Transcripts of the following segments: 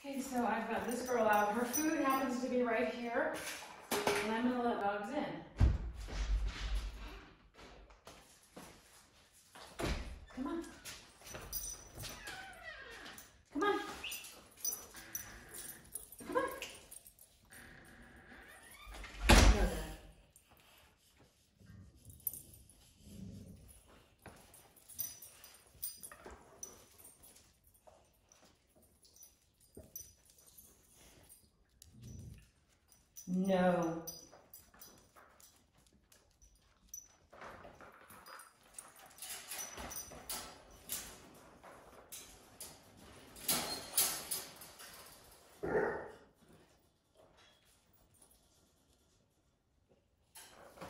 Okay, so I've got this girl out. Her food happens to be right here, and I'm gonna let dogs in. Come on. Come on. Come on. No.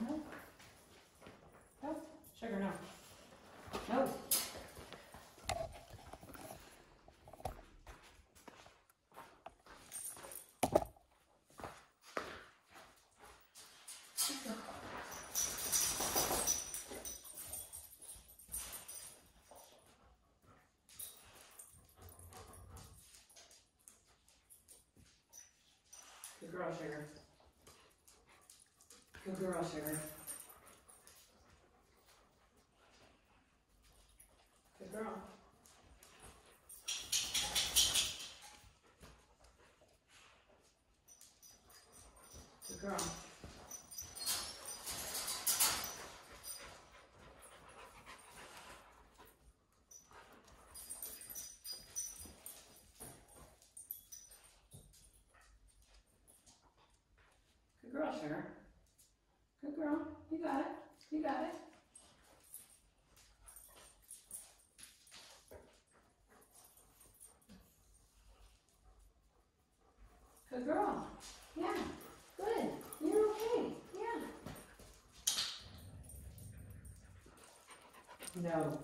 No. No. Sugar, no. No. Good girl, Sugar. Good girl, Sugar. Good girl. Good girl. Good girl, Sugar. Good girl. You got it. You got it. Good girl. Yeah. Good. You're okay. Yeah. No.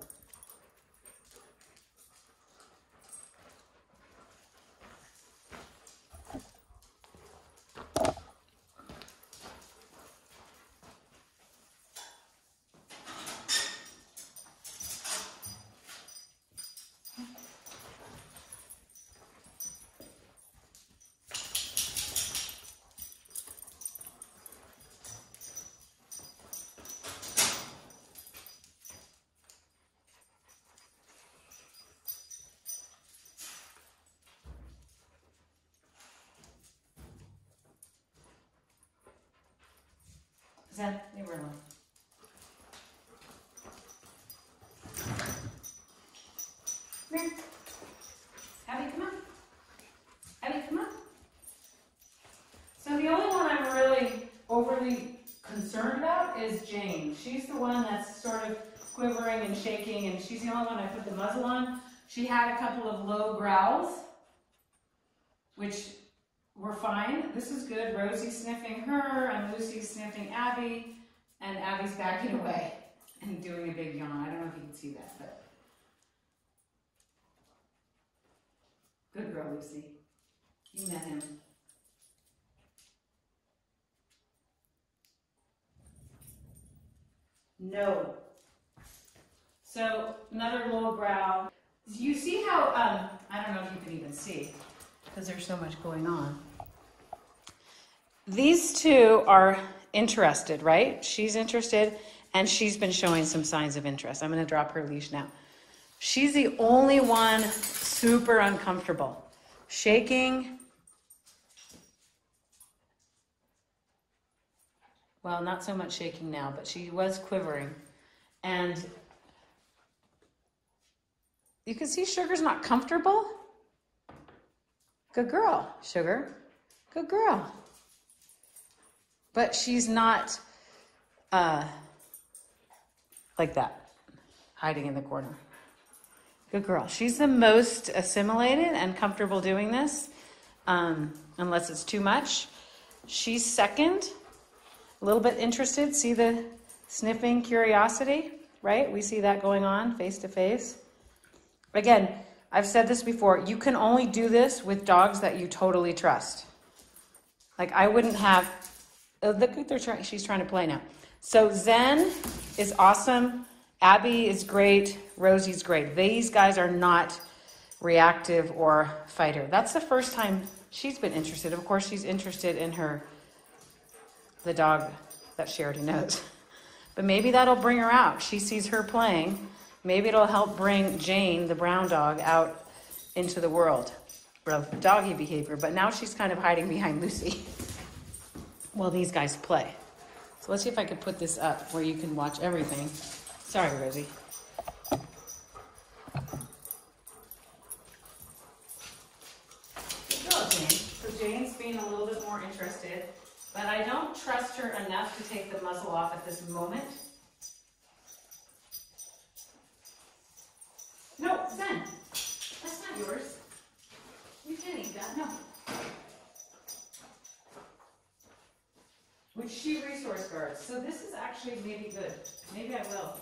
Zen, leave her alone. Come here. Abby, come on. Abby, come on. So the only one I'm really overly concerned about is Jane. She's the one that's sort of quivering and shaking, and she's the only one I put the muzzle on. She had a couple of low growls, which were fine. This is good. Rosie's sniffing her, and Lucy's sniffing Abby, and Abby's backing away and doing a big yawn. I don't know if you can see that, but good girl, Lucy. You met him. No. So another low growl. You see how, I don't know if you can even see because there's so much going on. These two are interested, right? She's interested and she's been showing some signs of interest. I'm going to drop her leash now. She's the only one super uncomfortable. Shaking. Well, not so much shaking now, but she was quivering. And you can see Sugar's not comfortable. Good girl, Sugar. Good girl. But she's not like that, hiding in the corner. Good girl. She's the most assimilated and comfortable doing this, unless it's too much. She's second, a little bit interested. See the sniffing curiosity, right? We see that going on face to face. Again, I've said this before, you can only do this with dogs that you totally trust. Like I wouldn't have, look at she's trying to play now. So Zen is awesome. Abby is great. Rosie's great. These guys are not reactive or fighter. That's the first time she's been interested. Of course, she's interested in the dog that she already knows. But maybe that'll bring her out. She sees her playing. Maybe it'll help bring Jane, the brown dog, out into the world of doggy behavior. But now she's kind of hiding behind Lucy while these guys play. So let's see if I could put this up where you can watch everything. Sorry, Rosie. Good girl, Jane. So Jane's being a little bit more interested, but I don't trust her enough to take the muzzle off at this moment. No, Zen, that's not yours. You can't eat that, no. Which she resource guards. So this is actually maybe good. Maybe I will.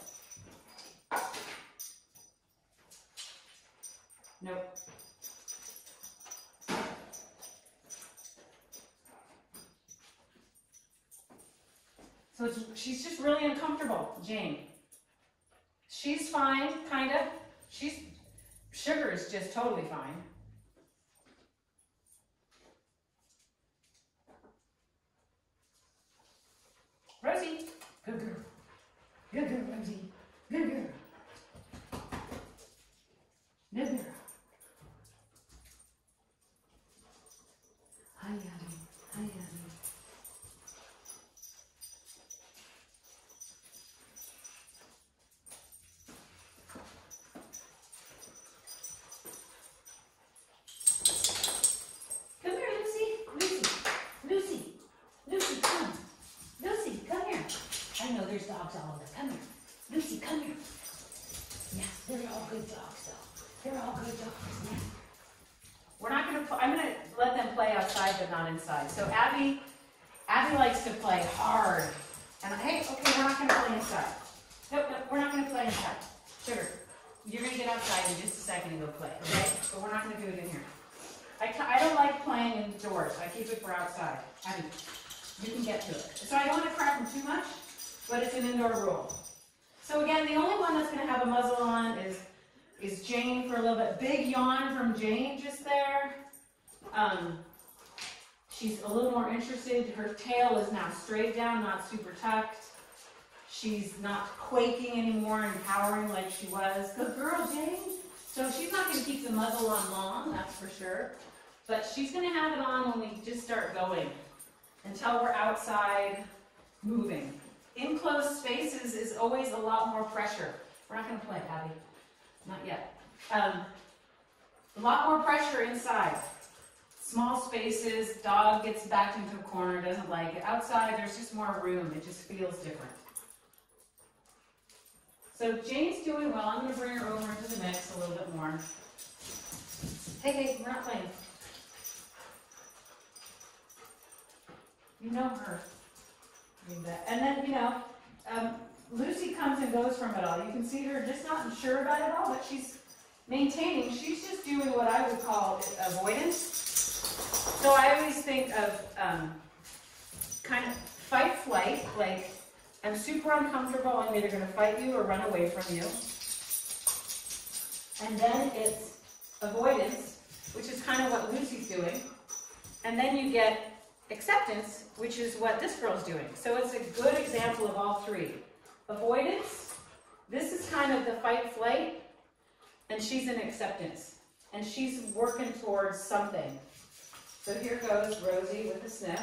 Nope. So she's just really uncomfortable, Jane. She's fine, kind of. Sugar is just totally fine. Rosie, good girl. Good girl, Rosie. Good girl. Good girl. Hi, Abby. Hi, Abby. Dogs all over. Come here. Lucy, come here. Yeah, they're all good dogs, though. They're all good dogs, yeah. We're not going to, I'm going to let them play outside, but not inside. So Abby likes to play hard. And hey, okay, we're not going to play inside. Nope, we're not going to play inside. Sugar, you're going to get outside in just a second and go play, okay? But we're not going to do it in here. I don't like playing indoors. I keep it for outside. Abby, you can get to it. So I don't want to crack them too much, but it's an indoor rule. So again, the only one that's going to have a muzzle on is Jane for a little bit. Big yawn from Jane just there. She's a little more interested. Her tail is now straight down, not super tucked. She's not quaking anymore and cowering like she was. Good girl, Jane. So she's not going to keep the muzzle on long, that's for sure. But she's going to have it on when we just start going until we're outside moving. Enclosed spaces is always a lot more pressure. We're not going to play, Abby. Not yet. A lot more pressure inside. Small spaces, dog gets backed into a corner, doesn't like it. Outside, there's just more room. It just feels different. So Jane's doing well. I'm going to bring her over into the mix a little bit more. Hey, we're not playing. You know her. And then, Lucy comes and goes from it all. You can see her just not sure about it all, but she's maintaining. She's just doing what I would call avoidance. So I always think of kind of fight-flight, like I'm super uncomfortable, I'm either going to fight you or run away from you. And then it's avoidance, which is kind of what Lucy's doing. And then you get acceptance, which is what this girl's doing. So it's a good example of all three. Avoidance, this is kind of the fight-flight, and she's in acceptance. And she's working towards something. So here goes Rosie with a sniff.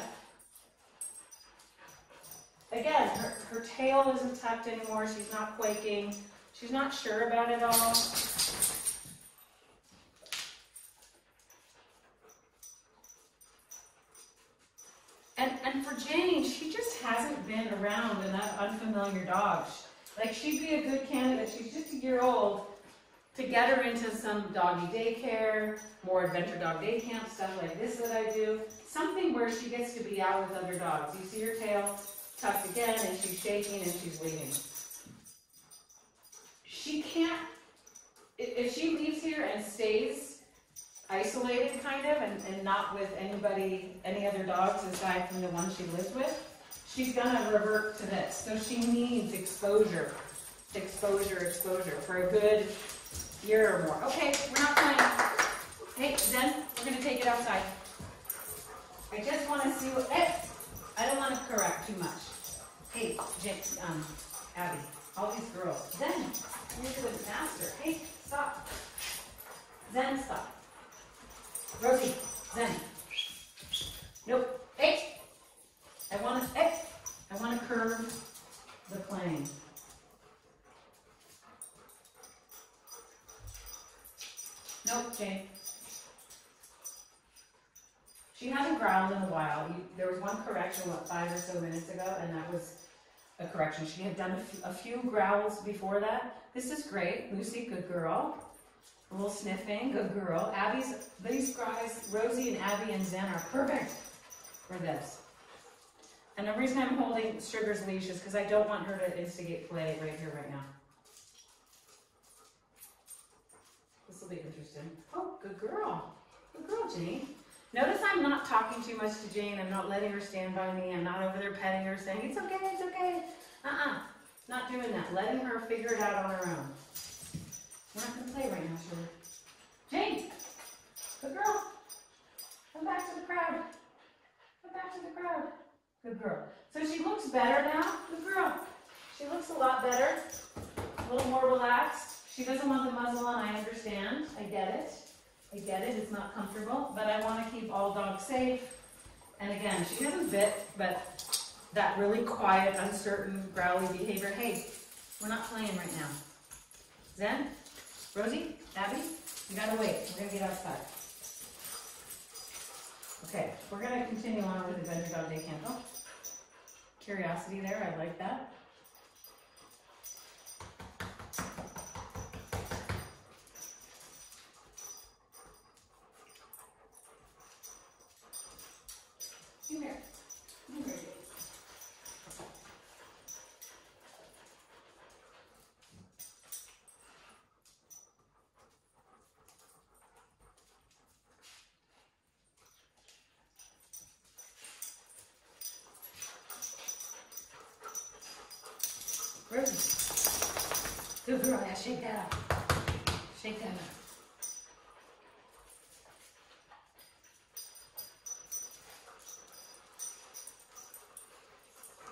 Again, her tail isn't tucked anymore. She's not quaking. She's not sure about it all. And for Jane, she just hasn't been around enough unfamiliar dogs. Like, she'd be a good candidate. She's just a year old. To get her into some doggy daycare, more adventure dog day camp, stuff like this that I do. Something where she gets to be out with other dogs. You see her tail tucked again, and she's shaking and she's leaving. She can't, if she leaves here and stays isolated kind of, and not with anybody, any other dogs aside from the one she lives with, she's gonna revert to this. So she needs exposure, exposure, exposure for a good year or more. Okay, we're not playing. Hey, Zen, we're gonna take it outside. I just want to see what, I don't want to correct too much. Hey, Abby, all these girls. Zen, you're doing faster. Hey, stop. Zen, stop. Rosie, Zen. Nope. Hey, I want to curve the playing. Nope, Jane. She hasn't growled in a while. There was one correction, 5 or so minutes ago, and that was a correction. She had done a few growls before that. This is great. Lucy, good girl. A little sniffing, good girl. These guys, Rosie and Abby and Zen are perfect for this. And the reason I'm holding Sugar's leash is because I don't want her to instigate play right here, right now. This will be interesting. Oh, good girl. Good girl, Jane. Notice I'm not talking too much to Jane. I'm not letting her stand by me. I'm not over there petting her saying, it's okay, it's okay. Not doing that. Letting her figure it out on her own. We're not going to play right now, Sugar. Jane, good girl. Come back to the crowd. Come back to the crowd. Good girl. So she looks better now. Good girl. She looks a lot better. A little more relaxed. She doesn't want the muzzle on. I understand. I get it. I get it. It's not comfortable. But I want to keep all dogs safe. And again, she hasn't bit, but that really quiet, uncertain, growly behavior. Hey, we're not playing right now. Zen? Rosie? Abby? You gotta wait. We're gonna get outside. Okay, we're gonna continue on with Adventure Dog Day Candle. Curiosity there, I like that. Come here. Come here, Jade. Rosie. Good girl, yeah, shake that up. Shake that up.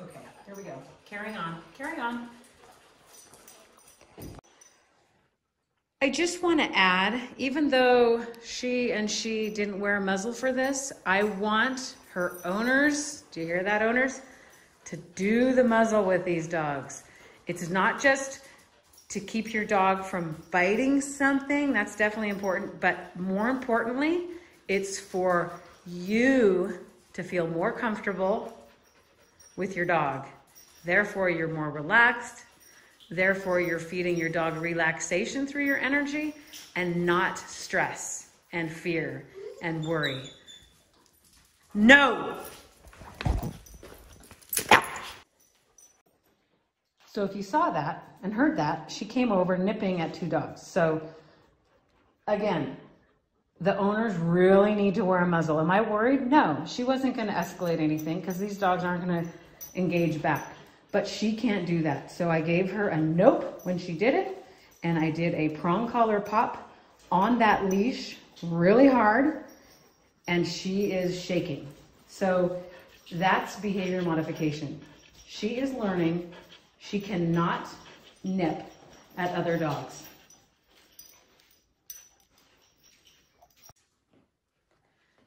Okay, here we go. Carrying on, carry on. I just want to add, even though she didn't wear a muzzle for this, I want her owners, do you hear that, owners? To do the muzzle with these dogs. It's not just to keep your dog from biting something, that's definitely important, but more importantly, it's for you to feel more comfortable with your dog. Therefore, you're more relaxed. Therefore, you're feeding your dog relaxation through your energy and not stress and fear and worry. No! So if you saw that and heard that, she came over nipping at 2 dogs. So again, the owners really need to wear a muzzle. Am I worried? No, she wasn't going to escalate anything because these dogs aren't going to engage back. But she can't do that. So I gave her a nope when she did it. And I did a prong collar pop on that leash really hard. And she is shaking. So that's behavior modification. She is learning she cannot nip at other dogs.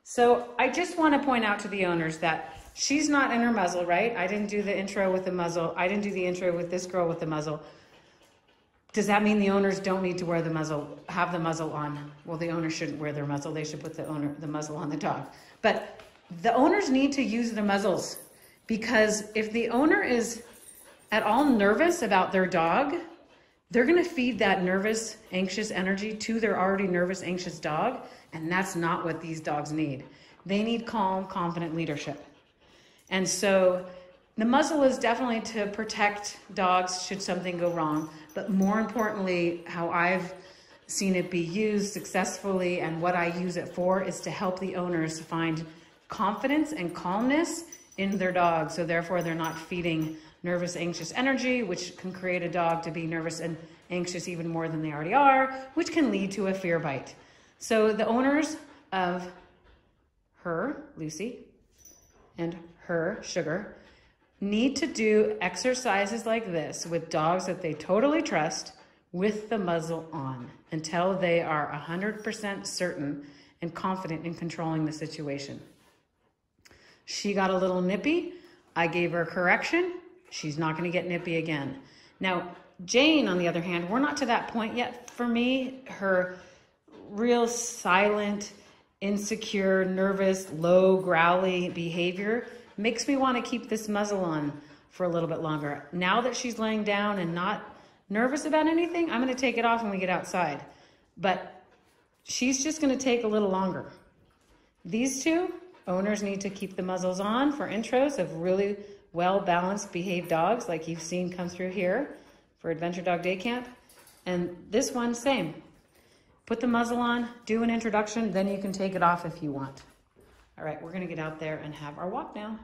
So I just want to point out to the owners that she's not in her muzzle, right? I didn't do the intro with the muzzle. I didn't do the intro with this girl with the muzzle. Does that mean the owners don't need to wear the muzzle, have the muzzle on? Well, the owners shouldn't wear their muzzle. They should put the muzzle on the dog. But the owners need to use the muzzles, because if the owner is at all nervous about their dog, they're going to feed that nervous, anxious energy to their already nervous, anxious dog. And that's not what these dogs need. They need calm, confident leadership. And so the muzzle is definitely to protect dogs should something go wrong. But more importantly, how I've seen it be used successfully and what I use it for is to help the owners find confidence and calmness in their dog. So therefore they're not feeding nervous, anxious energy, which can create a dog to be nervous and anxious even more than they already are, which can lead to a fear bite. So the owners of her, Lucy, and her, Sugar, need to do exercises like this with dogs that they totally trust with the muzzle on until they are 100% certain and confident in controlling the situation. She got a little nippy. I gave her correction. She's not going to get nippy again. Now, Jane, on the other hand, we're not to that point yet. For me, her real silent, insecure, nervous, low, growly behavior makes me want to keep this muzzle on for a little bit longer. Now that she's laying down and not nervous about anything, I'm going to take it off when we get outside. But she's just going to take a little longer. These two owners need to keep the muzzles on for intros of really well-balanced behaved dogs like you've seen come through here for Adventure Dog Day Camp. And this one, same. Put the muzzle on, do an introduction, then you can take it off if you want. All right, we're going to get out there and have our walk now.